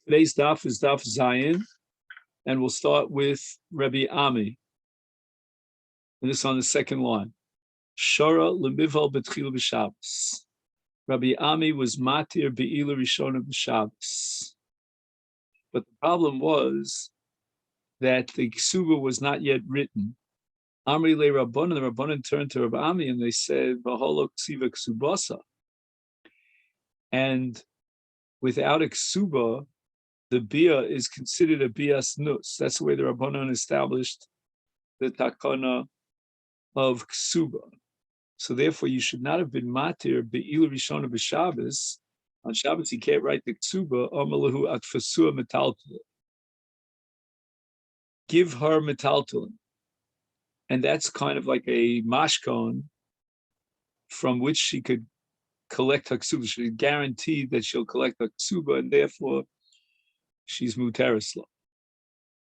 Today's daf is daf Zayin, and we'll start with Rabbi Ami. And this is on the second line. Shara lemival betchila b'Shabbos. Rabbi Ami was matir be'ila rishona b'Shabbos. But the problem was that the ksuba was not yet written. Amri le Rabbanan, the Rabbanan turned to Rabbi Ami and they said, V'holo ksiva ksubasa. And without a ksuba, the bia is considered a bias nus. That's the way the Rabbanan established the takana of ksuba. So therefore, you should not have been matir be'ilu rishona b'Shabbos. On Shabbos, you can't write the ksuba. Amalahu atfasua metaltalin. Give her metaltalin, and that's kind of like a mashkon from which she could collect her ksuba. She's guaranteed that she'll collect her ksuba, and therefore she's muterisla.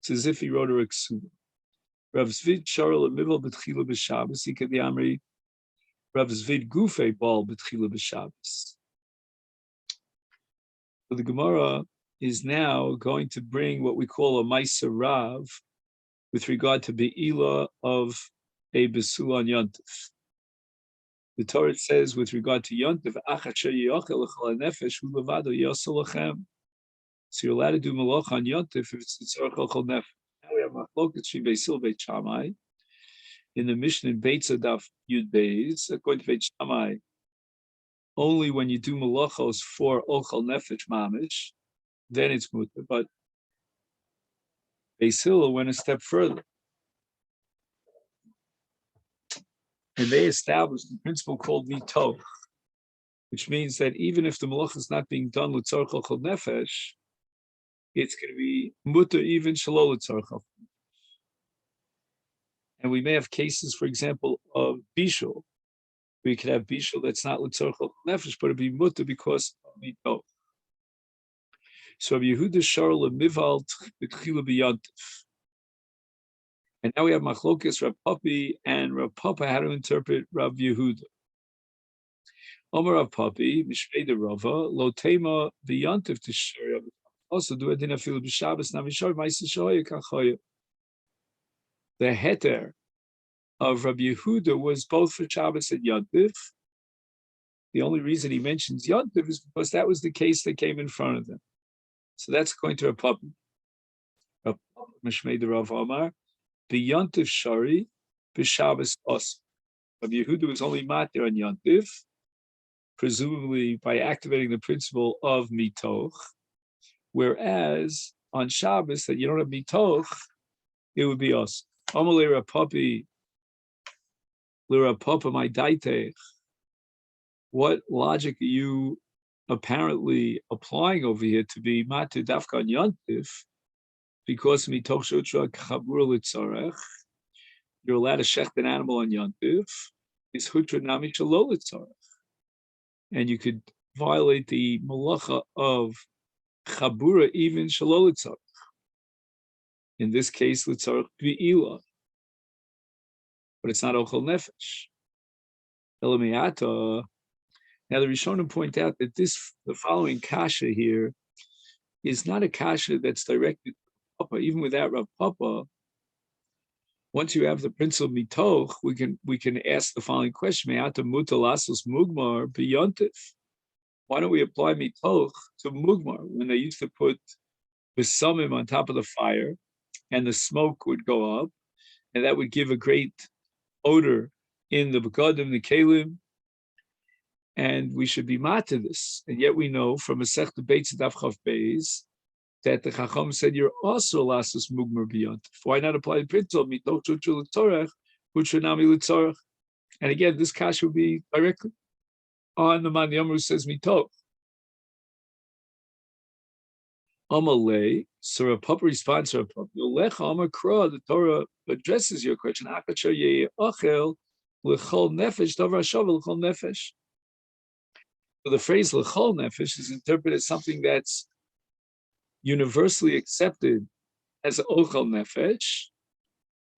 It's as if he wrote her a ksuba. Rav Zvid sharol amival betchila b'Shabbos. He could be amri. Rav Zvid gufe bal betchila b'Shabbos. So the Gemara is now going to bring what we call a Maisa Rav with regard to Be'ila of a Besul on Yontif. The Torah says with regard to Yontif, so you're allowed to do Malach on Yontif if it's Tzorach L'chol Nefesh. Now we have Machloket Shri Beisil Beit Shammai. In the Mishnah in Beit Zadaf Yud Beis, according to Beit Shammai, only when you do Malachos for Ochel Nefesh Mamish, then it's mutter. But Beis Hillel went a step further, and they established the principle called mitoch, which means that even if the malach is not being done with tzorach ochel nefesh, it's going to be mutter even shalol tzorach. And we may have cases, for example, of bishul. We could have bishul that's not tzorach ochel nefesh, but it'd be mutter because of mitoch. So Rabbi Yehuda Sharla Mival B'Tchila B'Yantif. And now we have Machlokes Rav Papi and Rav Papa how to interpret Rav Yehuda. Omer Rav Papi, Mishmei de Rava, Lo Tema B'Yantif Tishari. Also do Adina Filu B'Shabbos Navishar Ma'isa Shoya Kachoya. The heter of Rav Yehuda was both for Shabbos and Yantif. The only reason he mentions Yantif is because that was the case that came in front of them. So that's going to Rav Papa. Rav Papa Mishmei de Rav Omar. B'Yantif Shari, b'Shabbos Os. Rav Yehuda was only matir on Yantif, presumably by activating the principle of mitoch, whereas on Shabbos that you don't have mitoch, it would be Os. Amalei Rav Papi, L'Rav Papa my daitech. What logic are you apparently applying over here to be matir dafka on Yantif? Because mitoch shutra chabura litzarech, you're allowed to shecht an animal on Yontif, is hutra nami shalol litzarech. And you could violate the malacha of chabura even shalol litzarech. In this case, litzarech bi'ila. But it's not ochel nefesh. Elamiata. Now the Rishonim point out that the following kasha here is not a kasha that's directed Papa. Even without Rav Papa, once you have the principle mitoch, we can ask the following question: Me'ata mutalasos mugmar b'yontif. Why don't we apply mitoch to mugmar when they used to put besamim on top of the fire, and the smoke would go up, and that would give a great odor in the begadim, the kelim, and we should be mat to this. And yet we know from a sech debate Daf Chav Beis that the Chacham said you're also lassus mugmar beyond. Why not apply the principle mitoch chuchu l'tzorech, hutra nami l'tzorech? And again, this kash would be directly on the man Yomru says mitoch. Amalei, so Rav Papa responds to Rav Papa. Yolecha Amar Kra, the Torah addresses your question. Akacher yeh achel l'chol nefesh davar shav l'chol nefesh. So the phrase l'chol nefesh is interpreted as something that's universally accepted as ochel nefesh,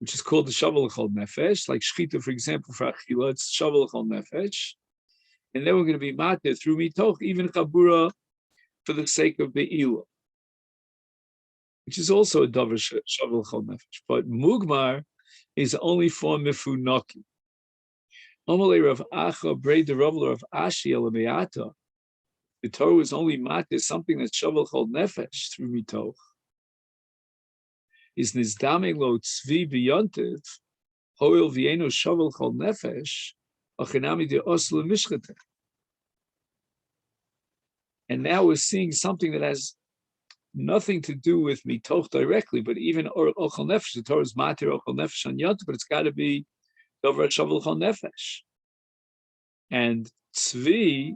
which is called the shavel ochel nefesh, like shchita, for example, for achila, it's shavel ochel nefesh. And then we're going to be matir through mitoch, even chabura, for the sake of be'ila. which is also a davar shavel chol nefesh. But mugmar is only for mifunaki. Amalei Rav Acha Brei the Ravler of Ashi Elameata. The Torah is only mat is something that's shavel chol nefesh through mitoch. Is nizdame lo tzvi biyontiv hoil vieno shavel chol nefesh achinami de osle mishchete. And now we're seeing something that has nothing to do with mitoch directly, but even ochel nefesh. The Torah is matir ochel nefesh on yontiv, but it's got to be dover shavel chol nefesh. And tzvi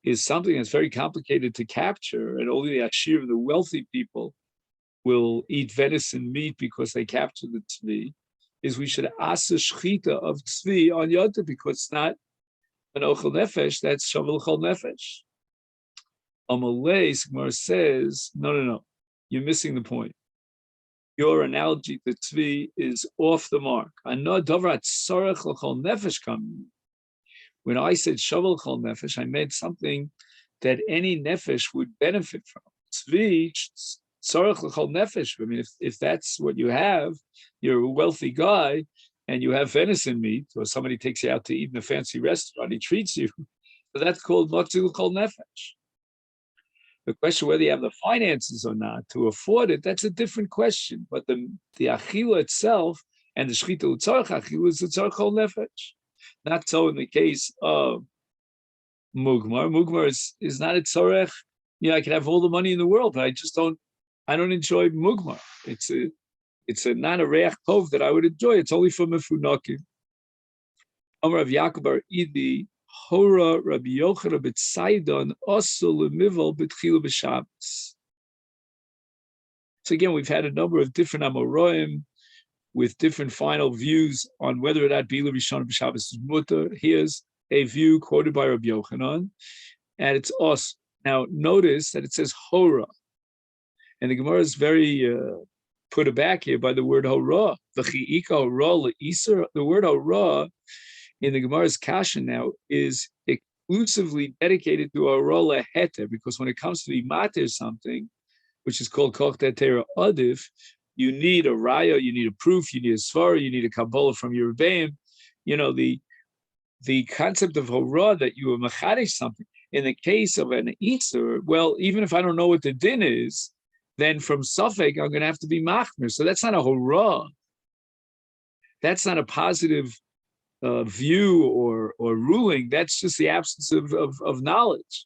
is something that's very complicated to capture, and only the ashir, the wealthy people, will eat venison meat because they capture the tzvi. Is we should asa shchita of tzvi on yontiv because it's not an ochel nefesh, that's shavel chol nefesh. Amalei Sigmar says, no, you're missing the point. Your analogy to tzvi is off the mark. When I said shavel chol nefesh, I meant something that any nefesh would benefit from. Tzvi tzarech l'chol nefesh. I mean, if that's what you have, you're a wealthy guy, and you have venison meat, or somebody takes you out to eat in a fancy restaurant, he treats you. So that's called motzi l'chol nefesh. The question whether you have the finances or not to afford it, that's a different question. But the achila itself and the shchita u'tzarech achila is the tzarech chol nefesh. Not so in the case of mugmar. Mugmar is not a tzarech. I can have all the money in the world, but I don't enjoy mugmar. It's not a reach tov that I would enjoy. It's only for mefunakim. Amar Rav Yaakov bar Idi Hora Rabbi Yochanan b'Tzaydon Osul Mival b'Tchilu b'Shabbos. So again, we've had a number of different Amoraim with different final views on whether or not Bila Rishon b'Shabbos is mutter. Here's a view quoted by Rabbi Yochanan, and it's os. Now notice that it says Hora, and the Gemara is very put aback here by the word Hora. The word Hora in the Gemara's Kasha now is exclusively dedicated to Arola Heter, because when it comes to be mater something, which is called Koch Tetera Adif, you need a raya, you need a proof, you need a svara, you need a kabbalah from your rebbeim. The concept of hora that you are machadish something. In the case of an Easter, well, even if I don't know what the din is, then from Suffolk, I'm going to have to be machmer. So that's not a hora. That's not a positive view or ruling. That's just the absence of knowledge.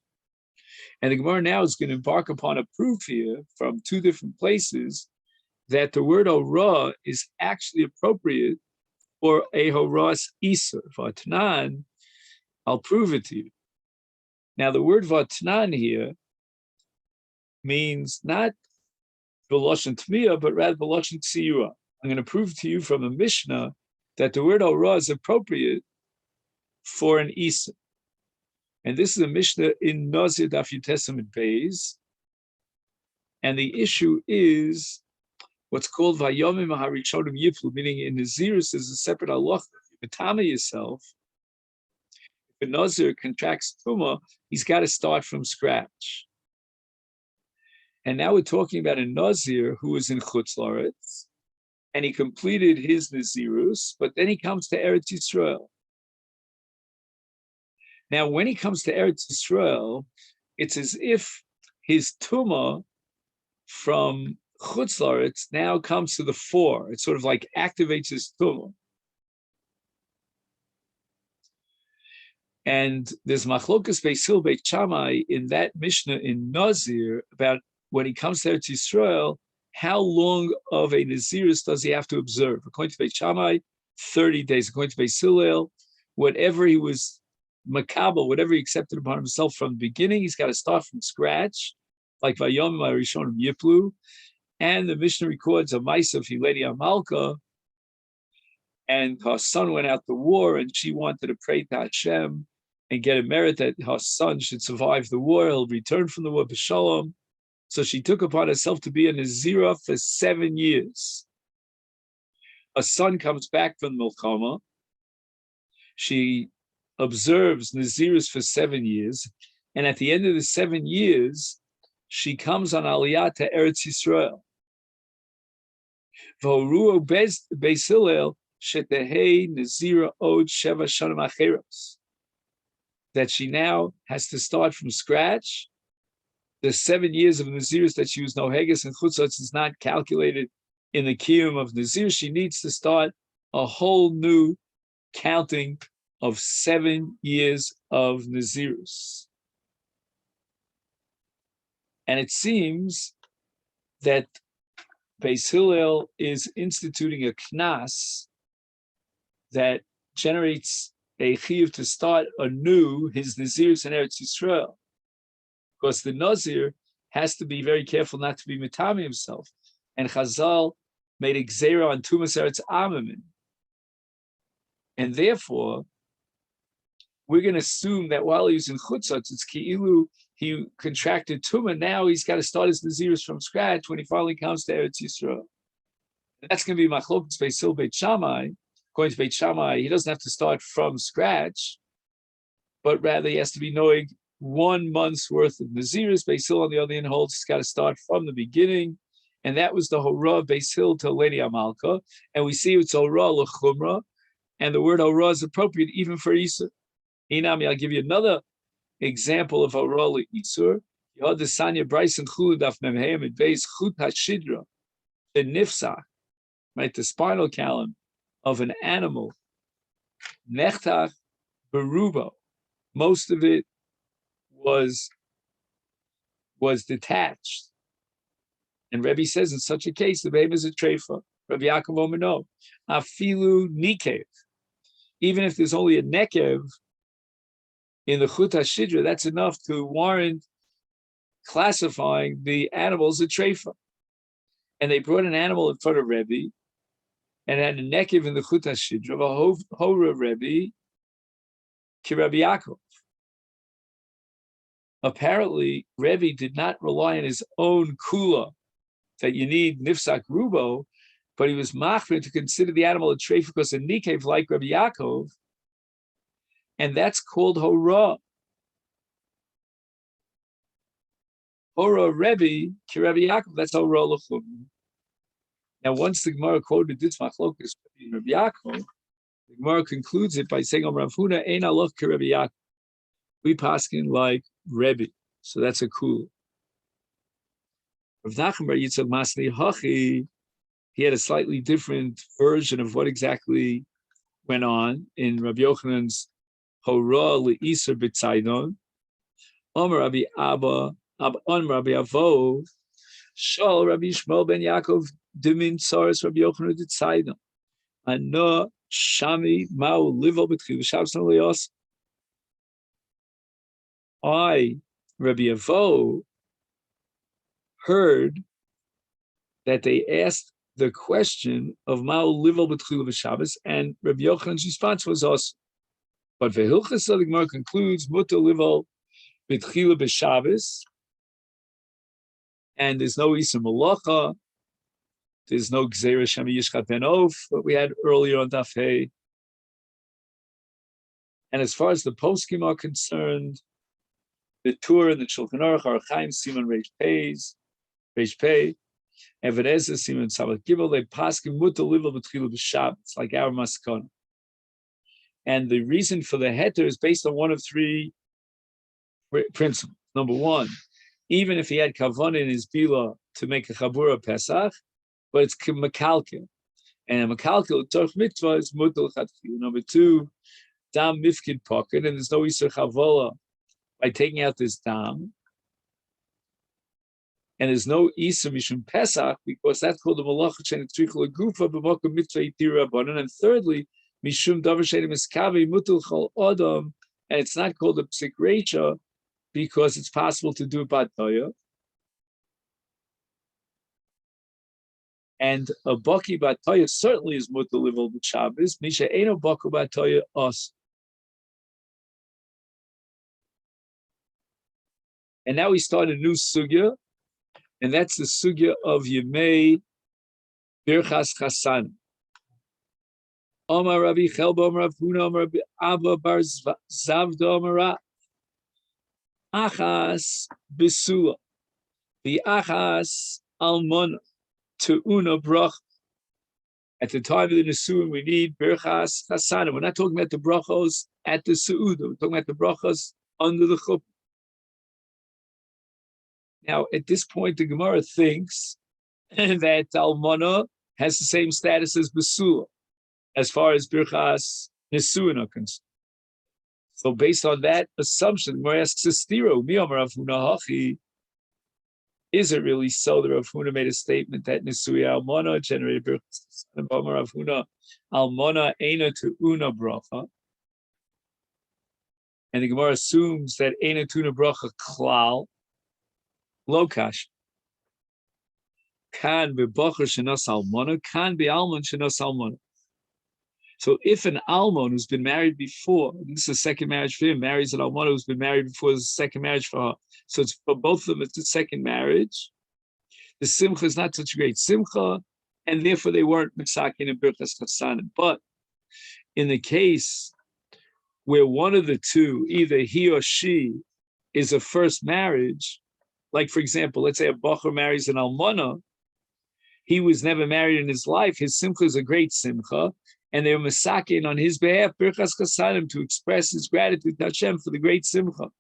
And the Gemara now is going to embark upon a proof here from two different places that the word hora is actually appropriate for a horas iser. Vatnan, I'll prove it to you. Now the word vatnan here means not v'loshen tmiya, but rather v'loshen tziyura. I'm going to prove to you from a Mishnah that the word hora is appropriate for an iser. And this is a Mishnah in Nazir Daf Yutesam Beis. And the issue is what's called Vayomi Maharishonim Yiplu, meaning in Nazirus is a separate halacha. If you matame yourself, if a Nazir contracts Tumah, he's got to start from scratch. And now we're talking about a Nazir who is in Chutz La'aretz, and he completed his Nazirus, but then he comes to Eretz Yisrael. Now, when he comes to Eretz Yisrael, it's as if his Tumah from Chutz La'aretz now comes to the fore. It sort of like activates his Tumah. And there's Machlokas Beis Hillel Beit Shammai in that Mishnah in Nazir about when he comes to Eretz Yisrael, how long of a Nazirus does he have to observe? According to Beit Shammai, 30 days. According to Beis Hillel, whatever he was makabel, whatever he accepted upon himself from the beginning, he's got to start from scratch, like Vayom Maharishonim Yiplu. And the Mishnah records a Maisa of Hileni Amalka, and her son went out to war, and she wanted to pray to Hashem and get a merit that her son should survive the war, he'll return from the war b'shalom. So she took upon herself to be a Nazirah for 7 years. A son comes back from Milchama. She observes Nazirus for 7 years, and at the end of the 7 years, she comes on Aliyah to Eretz Yisrael. V'horuo Beis Hillel shetehei Nazira od sheva shanim acheros. That she now has to start from scratch. The 7 years of Nazirus that she was Noheges and Chutzotz is not calculated in the Kiyum of Nazir. She needs to start a whole new counting of 7 years of Nazirus. And it seems that Beis Hillel is instituting a knas that generates a chiyuv to start anew his Nazirus in Eretz Yisrael. Because the Nazir has to be very careful not to be mitami himself. And Chazal made a gzera on Tumas Eretz Amamin. And therefore, we're going to assume that while he was in Chutzotz, it's Ki'ilu, he contracted Tumah. Now he's got to start his Nazirus from scratch when he finally comes to Eretz Yisrael. And that's going to be Machlokes Beis Hillel Beit Shammai. According to Beit Shammai, he doesn't have to start from scratch, but rather he has to be knowing 1 month's worth of Nazirus. Beis Hillel, on the other hand, holds he's got to start from the beginning. And that was the Horah of Beis Hillel to Leni Amalka. And we see it's Horah L'chumra. And the word Horah is appropriate even for Isur. Inami, I'll give you another example of Horah L'Isur. Yod Sanya Bryson Chuludaf Memheim and Beis Chut HaShidra, the Nifsach, right, the spinal column of an animal, Nechtach Berubo. Most of it was detached. And Rebbe says in such a case, the baby is a treifa. Rabbi Yaakov Omeno, afilu nikev. Even if there's only a nekev in the chut hashidra, that's enough to warrant classifying the animals a treifa. And they brought an animal in front of Rebbe and had a nekev in the chut hashidra, hora Rebbe, ki Rabbi Yaakov. Apparently, Rebbe did not rely on his own kula that you need nifsak rubo, but he was machmir to consider the animal a treifa because a nikev like Rabbi Yaakov, and that's called hora. Hora Rebbe ki Rabbi Yaakov. That's hora l'chum. Now, once the Gemara quoted this machlokas in Rabbi Yaakov, the Gemara concludes it by saying, "Rav Huna ein aloch ki Rabbi Yaakov." We paskin like Rebbe, so that's a cool. Rav Nachman bar Yitzchak Masni Hachi, he had a slightly different version of what exactly went on in Rabbi Yochanan's Horah L'Isur B'Tzaydon. Omer Rabbi Abba, Omer Rabbi Avo, Shol Rabbi Shmuel ben Yaakov Dimin Tzaras Rabbi Yochanan B'Tzaydon. Ano Shami Ma'u Livo B'Tchil Shabbos Nolios. I, Rabbi Avo, heard that they asked the question of Ma'u Livo B'Tchil B'Shabbos, and Rabbi Yochanan's response was us. But Vehilchas the Gemara concludes Mutter Livo B'Tchil B'Shabbos, and there's no Isur Malacha, there's no Gzeira Shemi Yishchat Ben Of that we had earlier on Daf Hey. And as far as the poskim are concerned, the Tur and the Shulchan Aruch are Chaim Siman Reish Pei, and Venezah Siman Sabat Gimel. They paskim Mutter Livo B'Tchil B'Shabbos, like our Maskon. And the reason for the heter is based on one of three principles. Number one, even if he had kavanah in his bila to make a chabura Pesach, but it's mekalkel, and a mekalkel torch mitzvah is mutal chatchil. Number two, dam mifkid pocket, and there's no isur chavola by taking out this dam, and there's no isur mishum Pesach because that's called the malacha chen tzrichul gufa b'makom mitzvah itir rabbanon. And thirdly, mishum davar shenim miskavi mutal chol adam, and it's not called a psik reisha because it's possible to do bataya. And a baki bataya certainly is mutal livel b'Shabbos. Misha eino baku bataya us. And now we start a new sugya, and that's the sugya of Yemei Birchas Chasan. Omar Rabbi Chelba, Omar Rav Huna, Omar Rabbi Abba Bar Zavda, Omar Rav Achas Besula, the Achas Almona, Te'una Brach. At the time of the Nesuin, we need Birchas Chasana. We're not talking about the brachos at the Seudah. We're talking about the brachos under the chuppah. Now, at this point, the Gemara thinks that Almana has the same status as Basula, as far as Birchas Nesuin are concerned. So based on that assumption, the Gemara asks Stiro, Mi Amar Rav Huna Hachi, is it really so that Rav Huna made a statement that Nisui Almana generated Birchas and Amar Rav Huna Almana Eina to Una Bracha? And the Gemara assumes that Eina to Una Bracha Klal Lokash can be Bacher Shenas Almana, can be Almon Shenas Almana. So if an Almon who's been married before, this is a second marriage for him, marries an Almana who's been married before, this is a second marriage for her. So it's for both of them, it's a second marriage. The simcha is not such a great simcha, and therefore they weren't misakin and birchas chasanim. But in the case where one of the two, either he or she, is a first marriage, like for example, let's say a bacher marries an almana, he was never married in his life, his simcha is a great simcha, and they were misakin on his behalf, birchas chasanim, to express his gratitude to Hashem for the great simcha.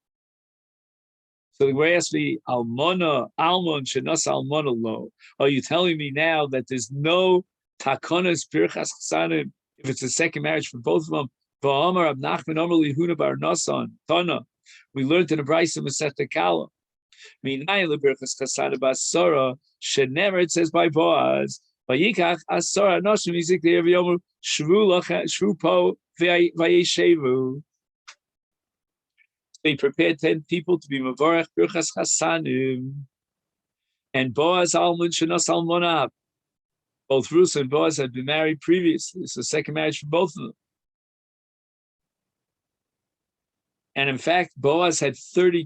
So the Gemara asks me, Almona, Almon, Shenas Almona lo. Are you telling me now that there's no takonas birchas chasanim if it's a second marriage for both of them? V'amar Rab Nachman Amar Lihuna bar Nasan Tana. We learned in the Brayso Masechet Kala. Minay lebirchas chasanim basara. Shenever it says by Boaz. Vayikach asara nashim yizik de'er v'yomer shvu po v'yeshevu. They prepared 10 people to be Mavarech Birchas Chasanim. And Boaz Almon Shenas Almonah. Both Ruth and Boaz had been married previously. It's a second marriage for both of them. And in fact, Boaz had 30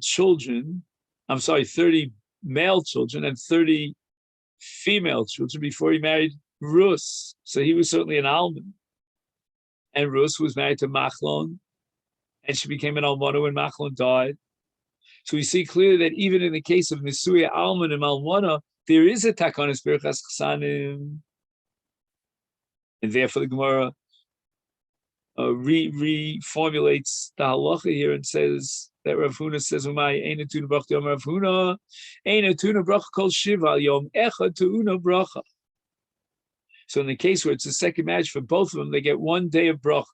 male children and 30 female children before he married Ruth. So he was certainly an Almon. And Ruth was married to Machlon. And she became an almana when Machlon died. So we see clearly that even in the case of Nisuya Alman and Almana, there is a takonis birchas chasanim. And therefore the Gemara reformulates the halacha here and says that Rav Huna says, "Umay eina tuna bracha yom Rav Huna, eina tuna bracha kol shiva yom echad tuna bracha." So in the case where it's a second marriage for both of them, they get 1 day of bracha.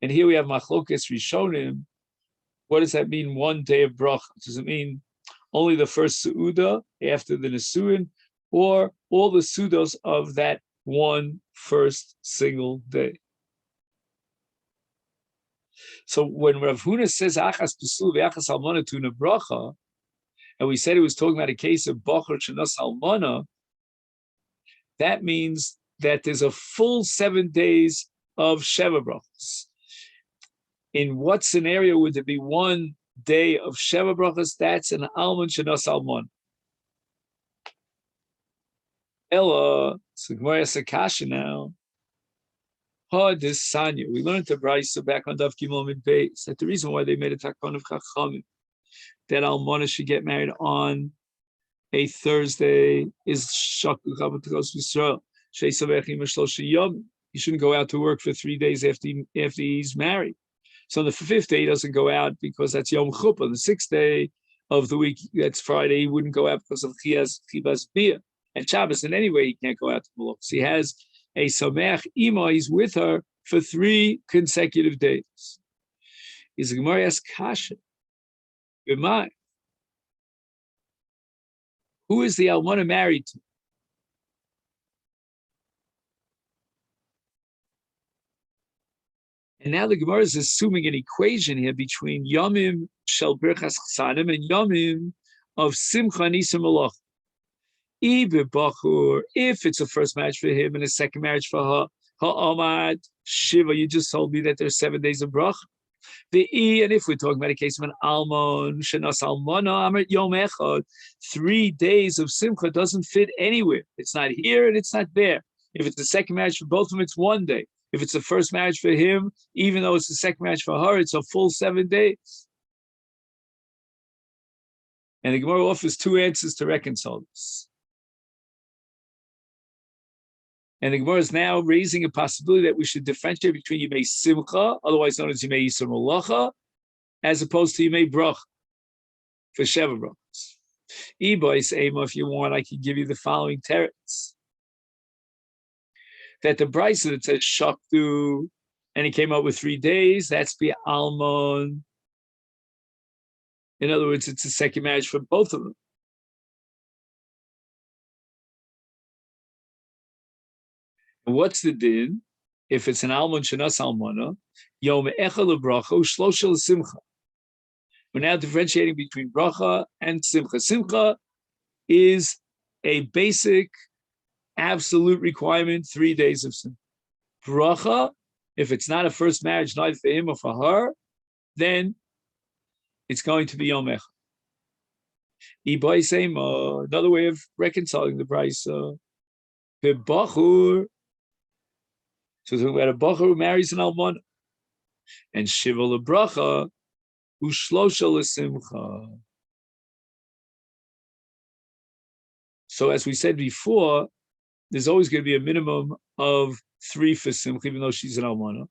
And here we have Machlokes Rishonim. What does that mean, 1 day of bracha? Does it mean only the first Seudah after the Nesuin, or all the Seudos of that one first single day? So when Rav Huna says Achas Pesul ve'Achas Almana Tuna Bracha, and we said he was talking about a case of Bacher Shenas Almana, that means that there's a full 7 days of Sheva Brachas. In what scenario would there be 1 day of Sheva Brachas? That's an Almon Shenas Almon. Ella, so Gemara Sakasha now. Ha this Sanya. We learned the Brayso back on Daf Gimel Mid Beis that the reason why they made a takon of Chachamim that Almona should get married on a Thursday is Shaku Chabatkos Yisrael. He shouldn't go out to work for 3 days after he's married. So on the 5th day, he doesn't go out because that's Yom Chuppah. On the 6th day of the week, that's Friday, he wouldn't go out because of Chibas Bia. And Shabbos, and anyway, he can't go out to Malach. So he has a Sameach Ima, he's with her for 3 consecutive days. Is the Gemara asks Kasha. Who is the Almana married to? And now the Gemara is assuming an equation here between Yomim Shel Birchas Chasanim and Yomim of Simcha Nisa Malach. If it's a first marriage for him and a second marriage for her, Ha'amad Shiva, you just told me that there's 7 days of brach. And if we're talking about a case of an Almon, Shenas Almana, Amrit Yom Echad, 3 days of Simcha doesn't fit anywhere. It's not here and it's not there. If it's a second marriage for both of them, it's 1 day. If it's the first marriage for him, even though it's the second marriage for her, it's a full 7 days. And the Gemara offers 2 answers to reconcile this. And the Gemara is now raising a possibility that we should differentiate between Yimei Simcha, otherwise known as Yimei Yisur Malacha, as opposed to Yimei Brach for Sheva Brachos. Ibois Ema, if you want, I can give you the following teretz. That the brisa that says Shaktu, and he came up with 3 days, that's be Almon. In other words, it's a second marriage for both of them. And what's the din? If it's an Almon Shanas Almana, Yom Echel Bracha Shloshel Simcha. We're now differentiating between bracha and simcha. Simcha is a basic, absolute requirement, 3 days of simcha. Bracha, if it's not a first marriage, neither for him or for her, then it's going to be Yom Echad. Another way of reconciling the price. Bechur. So we're talking about a bachur who marries an almana, and shiva lebracha ushlosha lesimcha. So as we said before, there's always going to be a minimum of 3 for simcha, even though she's an almana.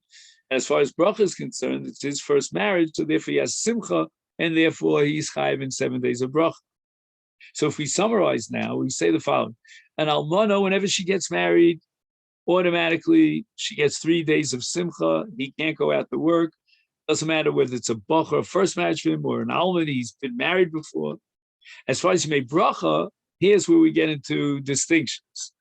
As far as bracha is concerned, it's his first marriage, so therefore he has simcha, and therefore he's chayiv in 7 days of bracha. So if we summarize now, we say the following: an almana, whenever she gets married, automatically she gets 3 days of simcha. He can't go out to work. Doesn't matter whether it's a bachur, a first marriage for him, or an almana, he's been married before. As far as you make bracha, here's where we get into distinctions.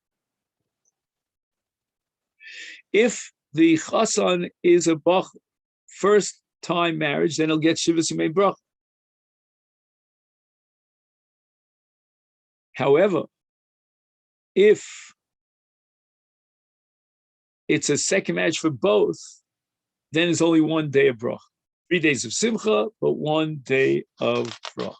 If the chasan is a bachur, first time marriage, then he'll get shivas yimei bracha. However, if it's a second marriage for both, then it's only 1 day of bracha. 3 days of simcha, but 1 day of bracha.